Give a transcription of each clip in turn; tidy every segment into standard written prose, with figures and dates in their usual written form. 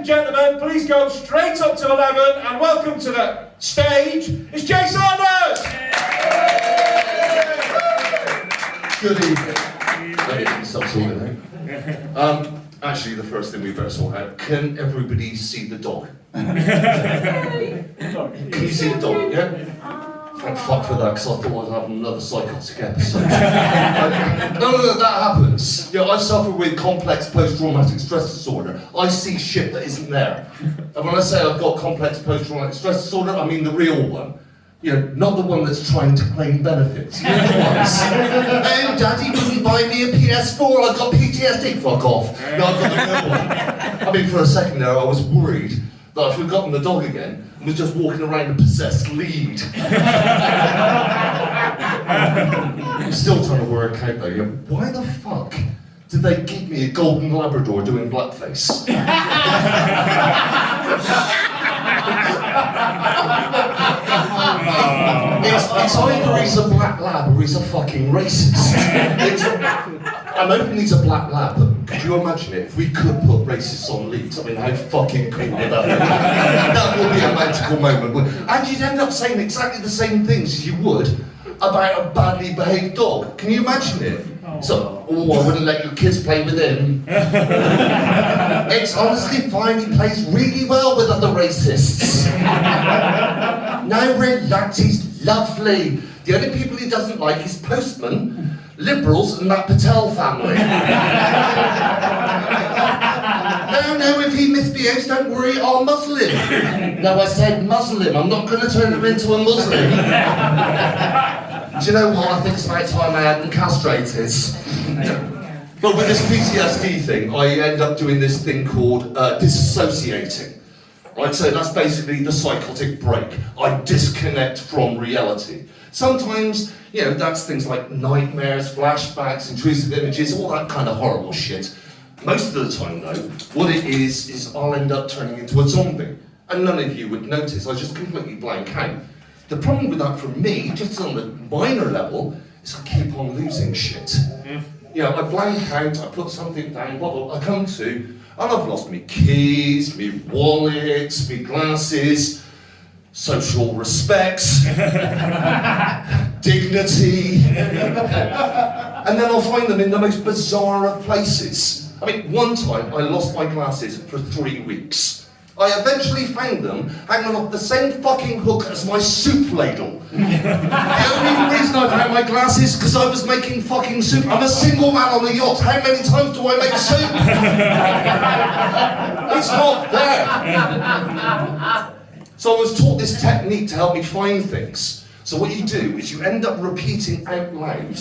and gentlemen, please go straight up to 11 and welcome to the stage, it's Jay Saunders! Good evening. Let me get myself sorted out. Actually, the first thing we better sort out, can everybody see the dog? Can you see the dog, yeah? Thank fuck for that, because I thought I'd have another psychotic episode. None of that happens. You know, I suffer with complex post-traumatic stress disorder. I see shit that isn't there. And when I say I've got complex post-traumatic stress disorder, I mean the real one. You know, not the one that's trying to claim benefits. You know the ones. Oh, Daddy wouldn't buy me a PS4, I've got PTSD. Fuck off. No, I've got the real one. I mean, for a second there, I was worried that I'd forgotten the dog again and was just walking around a possessed lead. I'm still trying to work out though, you know, why the fuck did they give me a golden Labrador doing blackface? It's either he's a black lab or he's a fucking racist. I'm hoping he's a black lab, but could you imagine it if we could put racists on leads? I mean, how fucking cool would that be? That would be a magical moment. And you'd end up saying exactly the same things as you would about a badly behaved dog. Can you imagine it? So, oh, I wouldn't let your kids play with him. It's honestly fine, he plays really well with other racists. No, relax, he's lovely. The only people he doesn't like is postmen, liberals, and that Patel family. No, if he misbehaves, don't worry, I'll muzzle him. No, I said muzzle him, I'm not going to turn him into a Muslim. Do you know what? I think it's about time I had them castrated. But with this PTSD thing, I end up doing this thing called disassociating. Right, so that's basically the psychotic break. I disconnect from reality. Sometimes, you know, that's things like nightmares, flashbacks, intrusive images, all that kind of horrible shit. Most of the time, though, what it is I'll end up turning into a zombie. And none of you would notice, I just completely blank out. The problem with that for me, just on the minor level, is I keep on losing shit. You know, I blank out, I put something down, what I come to, and I've lost me keys, me wallets, me glasses, social respect, dignity, and then I'll find them in the most bizarre of places. I mean, one time I lost my glasses for 3 weeks. I eventually found them hanging off the same fucking hook as my soup ladle. The only reason I found my glasses is because I was making fucking soup. I'm a single man on a yacht. How many times do I make soup? It's not there. So I was taught this technique to help me find things. So what you do is you end up repeating out loud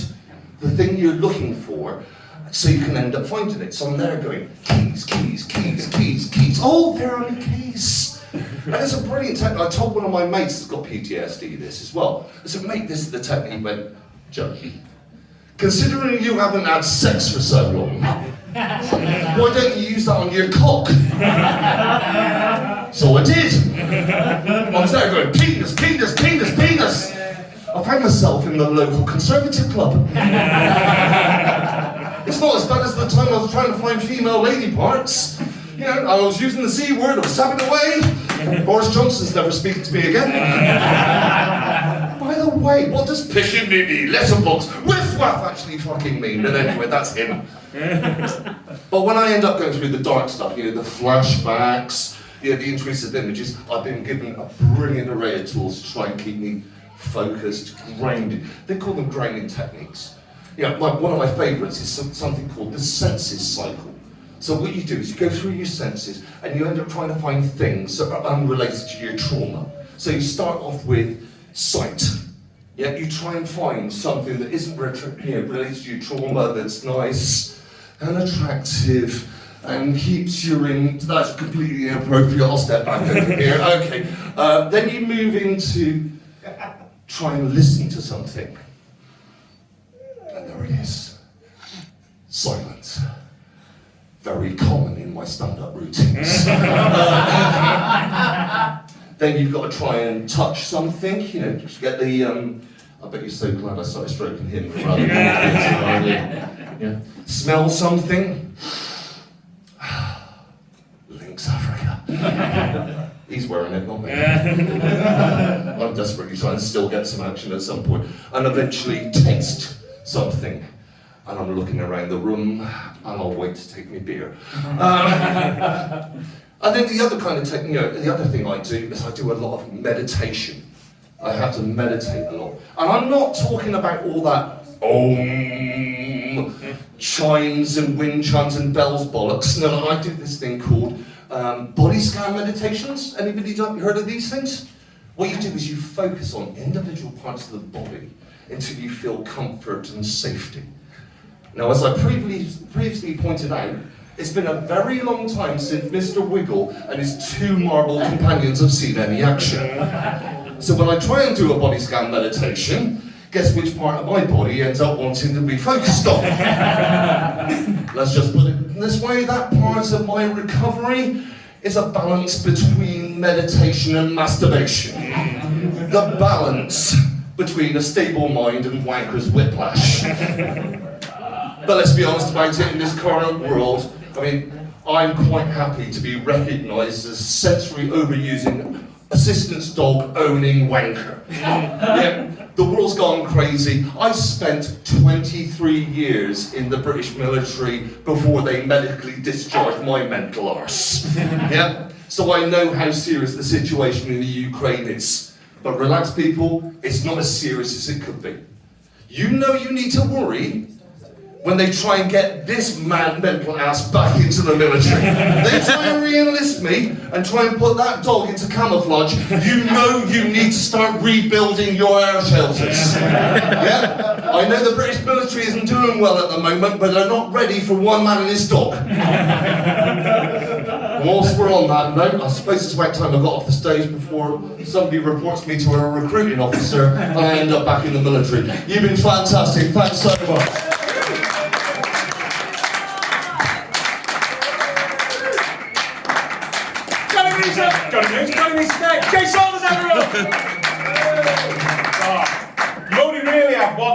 the thing you're looking for, so you can end up finding it. So I'm there going, keys, keys, keys, keys, keys. Oh, there are my keys. And it's a brilliant technique. I told one of my mates that's got PTSD this as well. I said, mate, this is the technique. He went, Joey, considering you haven't had sex for so long, why don't you use that on your cock? So I did. I was there going, penis, penis, penis, penis. I found myself in the local conservative club. It's not as bad as the time I was trying to find female lady parts. You know, I was using the C word, I was tapping away. Boris Johnson's never speaking to me again. By the way, what does pishing me letterbox whiff waff actually fucking mean? And anyway, that's him. But when I end up going through the dark stuff, you know, the flashbacks, you know, the intrusive images, I've been given a brilliant array of tools to try and keep me focused, grounded. They call them grounding techniques. You know, one of my favourites is something called the senses cycle. So what you do is you go through your senses and you end up trying to find things that are unrelated to your trauma. So you start off with sight. Yeah, you try and find something that isn't related to your trauma, that's nice and attractive and keeps you in. That's completely inappropriate. I'll step back over here. Okay. Then you move into try and listen to something. And there it is. Silence. Very common in my stand-up routines. Then you've got to try and touch something, you know, just get the, I bet you're so glad I started stroking him rather than yeah. Smell something. Lynx Africa. He's wearing it, not me. I'm desperately trying to still get some action at some point, and eventually taste something. And I'm looking around the room, and I'll wait to take my beer. And then the other kind of the other thing I do is I do a lot of meditation. I have to meditate a lot. And I'm not talking about all that chimes and wind chimes and bells bollocks. No, I do this thing called body scan meditations. Anybody heard of these things? What you do is you focus on individual parts of the body until you feel comfort and safety. Now, as I previously pointed out, it's been a very long time since Mr. Wiggle and his 2 marble companions have seen any action. So when I try and do a body scan meditation, guess which part of my body ends up wanting to be focused on? Let's just put it in this way, that part of my recovery is a balance between meditation and masturbation. The balance between a stable mind and wanker's whiplash. But let's be honest about it, in this current world, I mean, I'm quite happy to be recognised as sensory overusing, assistance dog owning wanker. Yeah, the world's gone crazy. I spent 23 years in the British military before they medically discharged my mental arse. Yeah, so I know how serious the situation in the Ukraine is. But relax, people, it's not as serious as it could be. You know you need to worry when they try and get this mad mental ass back into the military. They try and re-enlist me and try and put that dog into camouflage. You know you need to start rebuilding your air shelters. Yeah? I know the British military isn't doing well at the moment, but they're not ready for one man and his dog. Whilst we're on that note, I suppose it's about time I got off the stage before somebody reports me to a recruiting officer and I end up back in the military. You've been fantastic, thanks so much. Johnny Reese next. Jay Saunders, everyone! You only really have one.